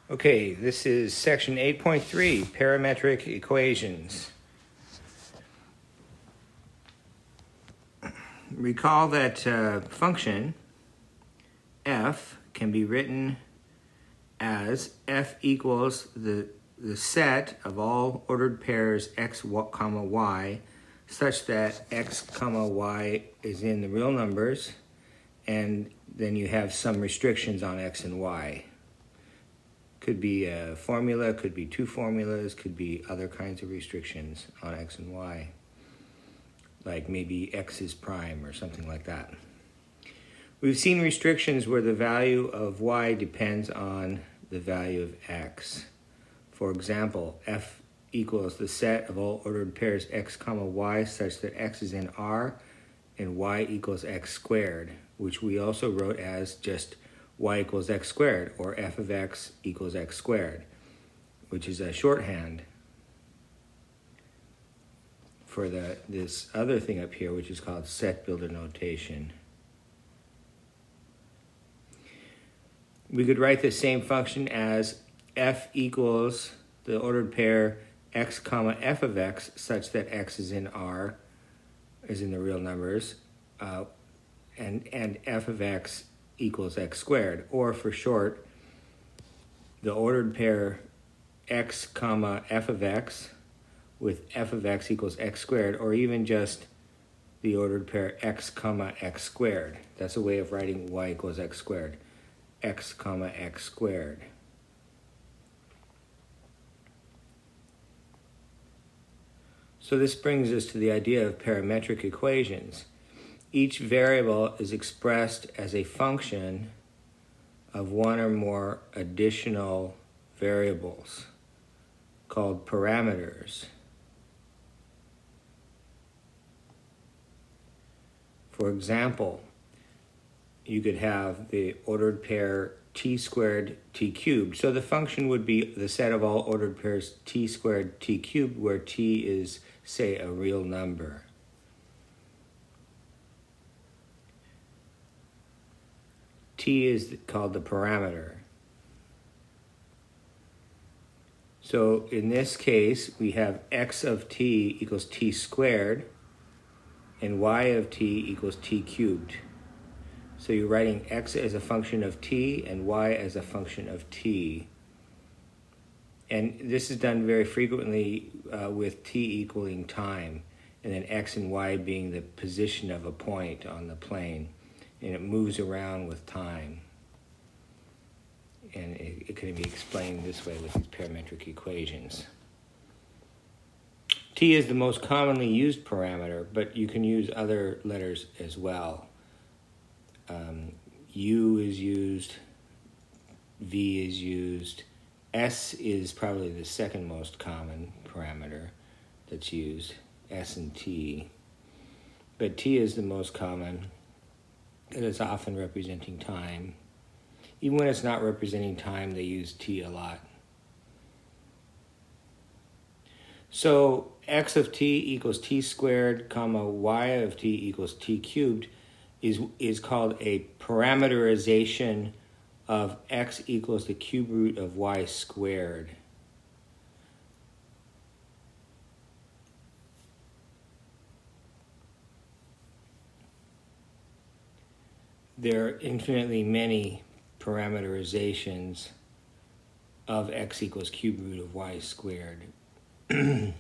Okay, this is section 8.3, Parametric Equations. Recall that function f can be written as f equals the set of all ordered pairs x, comma, y, such that x, comma, y is in the real numbers, and then you have some restrictions on x and y. Could be a formula, could be two formulas, could be other kinds of restrictions on x and y, like maybe x is prime or something like that. We've seen restrictions where the value of y depends on the value of x. For example, f equals the set of all ordered pairs x, comma, y such that x is in R and y equals x squared, which we also wrote as just y equals x squared, or f of x equals x squared, which is a shorthand for this other thing up here, which is called set builder notation. We could write the same function as f equals the ordered pair x, comma, f of x such that x is in R, is in the real numbers, and f of x equals x squared, or for short, the ordered pair x, comma, f of x with f of x equals x squared, or even just the ordered pair x, comma, x squared. That's a way of writing y equals x squared. X, comma, x squared. So this brings us to the idea of parametric equations. Each variable is expressed as a function of one or more additional variables called parameters. For example, you could have the ordered pair t squared t cubed. So the function would be the set of all ordered pairs t squared t cubed, where t is, say, a real number. T is called the parameter. So in this case, we have x of t equals t squared, and y of t equals t cubed. So you're writing x as a function of t and y as a function of t. And this is done very frequently with t equaling time, and then x and y being the position of a point on the plane. And it moves around with time. And it can be explained this way with these parametric equations. T is the most commonly used parameter, but you can use other letters as well. U is used, V is used, S is probably the second most common parameter that's used, S and T. But T is the most common. It is often representing time. Even when it's not representing time, they use t a lot. So x of t equals t squared, comma, y of t equals t cubed is called a parameterization of x equals the cube root of y squared. There are infinitely many parameterizations of x equals cube root of y squared. Now,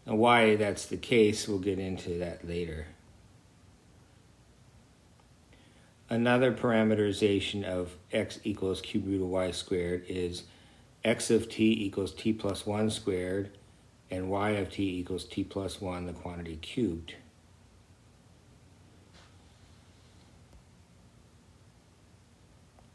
why that's the case, we'll get into that later. Another parameterization of x equals cube root of y squared is x of t equals t plus 1 squared, and y of t equals t plus 1, the quantity cubed.